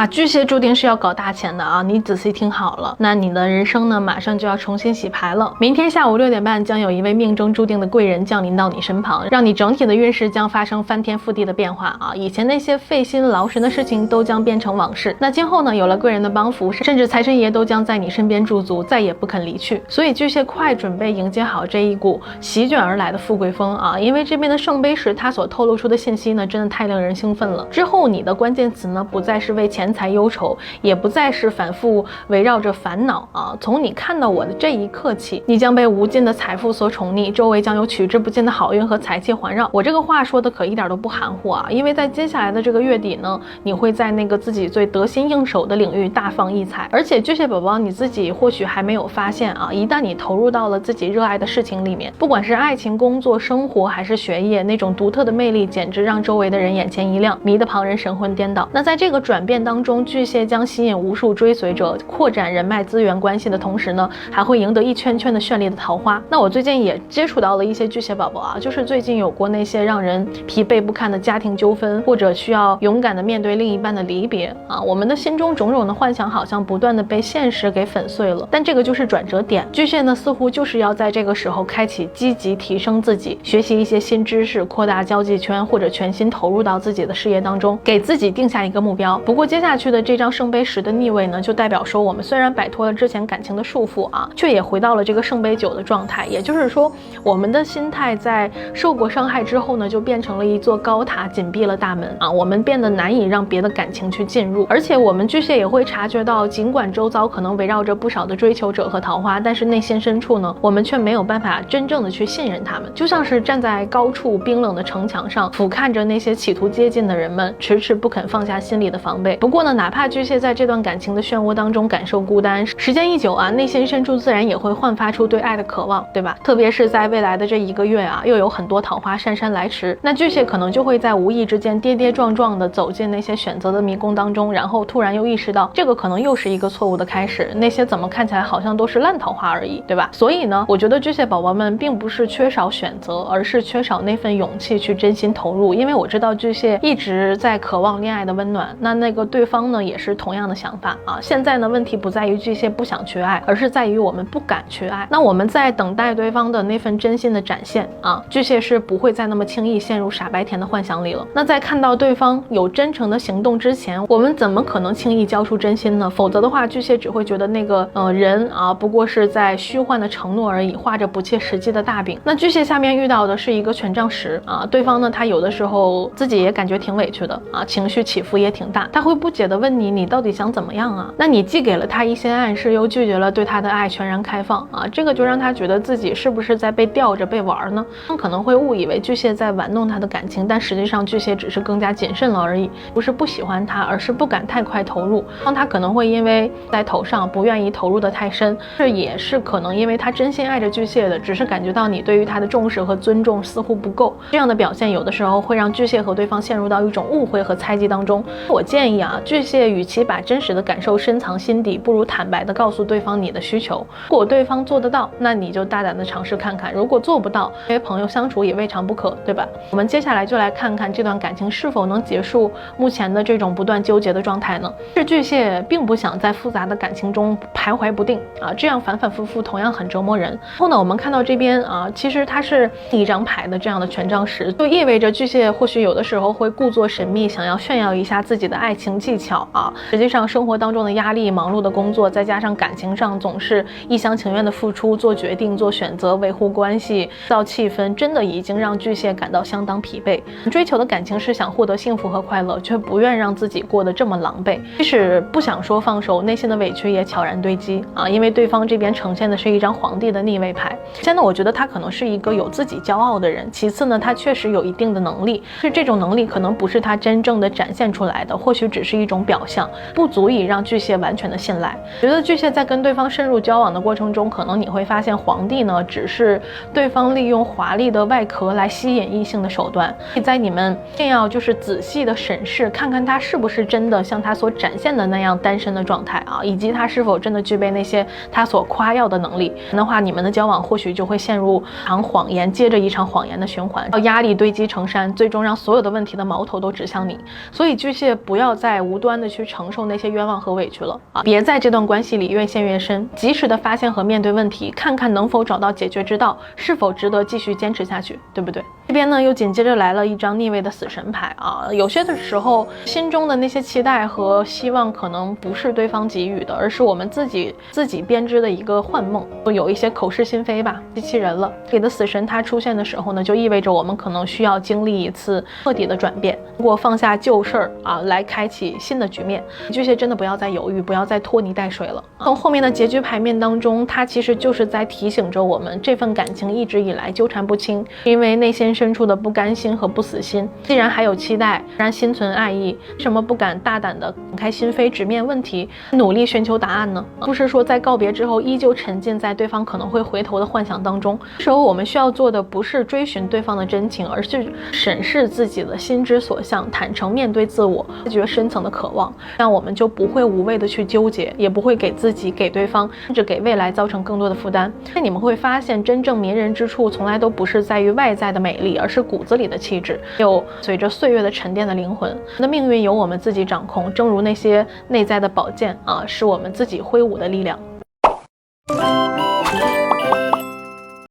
巨蟹注定是要搞大钱的啊！你仔细听好了，那你的人生呢，马上就要重新洗牌了。明天下午6点半，将有一位命中注定的贵人降临到你身旁，让你整体的运势将发生翻天覆地的变化啊！以前那些费心劳神的事情都将变成往事。那今后呢，有了贵人的帮扶，甚至财神爷都将在你身边驻足，再也不肯离去。所以巨蟹快准备迎接好这一股席卷而来的富贵风啊！因为这边的圣杯十，它所透露出的信息呢，真的太令人兴奋了。之后你的关键词呢，不再是为钱财忧愁，也不再是反复围绕着烦恼啊！从你看到我的这一刻起，你将被无尽的财富所宠溺，周围将有取之不尽的好运和财气环绕。我这个话说的可一点都不含糊啊！因为在接下来的这个月底呢，你会在那个自己最得心应手的领域大放异彩。而且巨蟹宝宝你自己或许还没有发现啊，一旦你投入到了自己热爱的事情里面，不管是爱情、工作、生活还是学业，那种独特的魅力简直让周围的人眼前一亮，迷得旁人神魂颠倒。那在这个转变当中，巨蟹将吸引无数追随者，扩展人脉资源关系的同时呢，还会赢得一圈圈的绚丽的桃花。那我最近也接触到了一些巨蟹宝宝啊，就是最近有过那些让人疲惫不堪的家庭纠纷，或者需要勇敢的面对另一半的离别啊，我们的心中种种的幻想好像不断的被现实给粉碎了。但这个就是转折点，巨蟹呢似乎就是要在这个时候开启积极提升自己，学习一些新知识，扩大交际圈，或者全心投入到自己的事业当中，给自己定下一个目标。不过接下去的这张圣杯十的逆位呢，就代表说我们虽然摆脱了之前感情的束缚啊，却也回到了这个圣杯九的状态。也就是说，我们的心态在受过伤害之后呢，就变成了一座高塔，紧闭了大门啊，我们变得难以让别的感情去进入。而且我们巨蟹也会察觉到，尽管周遭可能围绕着不少的追求者和桃花，但是内心深处呢，我们却没有办法真正的去信任他们，就像是站在高处冰冷的城墙上，俯瞰着那些企图接近的人们，迟迟不肯放下心里的防备。不过呢，哪怕巨蟹在这段感情的漩涡当中感受孤单，时间一久啊，内心深处自然也会焕发出对爱的渴望，对吧？特别是在未来的这1个月啊，又有很多桃花姗姗来迟，那巨蟹可能就会在无意之间跌跌撞撞的走进那些选择的迷宫当中，然后突然又意识到这个可能又是一个错误的开始，那些怎么看起来好像都是烂桃花而已，对吧？所以呢，我觉得巨蟹宝宝们并不是缺少选择，而是缺少那份勇气去真心投入。因为我知道巨蟹一直在渴望恋爱的温暖，那个对方呢也是同样的想法啊。现在呢，问题不在于巨蟹不想去爱，而是在于我们不敢去爱。那我们在等待对方的那份真心的展现啊，巨蟹是不会再那么轻易陷入傻白甜的幻想里了。那在看到对方有真诚的行动之前，我们怎么可能轻易交出真心呢？否则的话，巨蟹只会觉得那个人啊不过是在虚幻的承诺而已，画着不切实际的大饼。那巨蟹下面遇到的是一个权杖十啊，对方呢他有的时候自己也感觉挺委屈的啊，情绪起伏也挺大，他会不解的问你到底想怎么样啊？那你既给了他一些暗示，又拒绝了对他的爱全然开放啊，这个就让他觉得自己是不是在被吊着被玩呢？他可能会误以为巨蟹在玩弄他的感情，但实际上巨蟹只是更加谨慎了而已，不是不喜欢他，而是不敢太快投入。他可能会因为在头上不愿意投入的太深，这也是可能因为他真心爱着巨蟹的，只是感觉到你对于他的重视和尊重似乎不够。这样的表现有的时候会让巨蟹和对方陷入到一种误会和猜忌当中。我建议啊，巨蟹与其把真实的感受深藏心底，不如坦白的告诉对方你的需求。如果对方做得到，那你就大胆的尝试看看；如果做不到，因为朋友相处也未尝不可，对吧？我们接下来就来看看这段感情是否能结束目前的这种不断纠结的状态呢？是巨蟹并不想在复杂的感情中徘徊不定啊，这样反反复复同样很折磨人。后呢，我们看到这边啊，其实它是一张牌的这样的权杖十，就意味着巨蟹或许有的时候会故作神秘，想要炫耀一下自己的爱情技巧啊。实际上生活当中的压力、忙碌的工作，再加上感情上总是一厢情愿的付出、做决定、做选择、维护关系、造气氛，真的已经让巨蟹感到相当疲惫。追求的感情是想获得幸福和快乐，却不愿让自己过得这么狼狈。即使不想说放手，内心的委屈也悄然堆积啊，因为对方这边呈现的是一张皇帝的逆位牌。现在我觉得他可能是一个有自己骄傲的人，其次呢，他确实有一定的能力，是这种能力可能不是他真正的展现出来的，或许只是一种表象，不足以让巨蟹完全的信赖。觉得巨蟹在跟对方深入交往的过程中，可能你会发现皇帝呢只是对方利用华丽的外壳来吸引异性的手段，在你们一定要就是仔细的审视，看看他是不是真的像他所展现的那样单身的状态啊，以及他是否真的具备那些他所夸耀的能力的话，你们的交往或许就会陷入一场谎言接着一场谎言的循环，压力堆积成山，最终让所有的问题的矛头都指向你。所以巨蟹不要再无端的去承受那些冤枉和委屈了啊！别在这段关系里越陷越深，及时的发现和面对问题，看看能否找到解决之道，是否值得继续坚持下去，对不对？这边呢又紧接着来了一张逆位的死神牌啊！有些的时候，心中的那些期待和希望可能不是对方给予的，而是我们自己编织的一个幻梦，有一些口是心非吧，机器人了。这里的死神它出现的时候呢，就意味着我们可能需要经历一次彻底的转变，通过放下旧事儿啊，来开启新的局面。巨蟹真的不要再犹豫，不要再拖泥带水了。从后面的结局牌面当中，它其实就是在提醒着我们，这份感情一直以来纠缠不清，因为内心深处的不甘心和不死心。既然还有期待，既然心存爱意，为什么不敢大胆的敞开心扉，直面问题，努力寻求答案呢？不是说在告别之后依旧沉浸在对方可能会回头的幻想当中。这时候我们需要做的不是追寻对方的真情，而是审视自己的心之所向，坦诚面对自我，自觉深层的渴望，这样我们就不会无谓的去纠结，也不会给自己、给对方，甚至给未来造成更多的负担。那你们会发现，真正迷人之处从来都不是在于外在的美丽，而是骨子里的气质，有随着岁月的沉淀的灵魂。那命运由我们自己掌控，正如那些内在的宝剑啊，是我们自己挥舞的力量。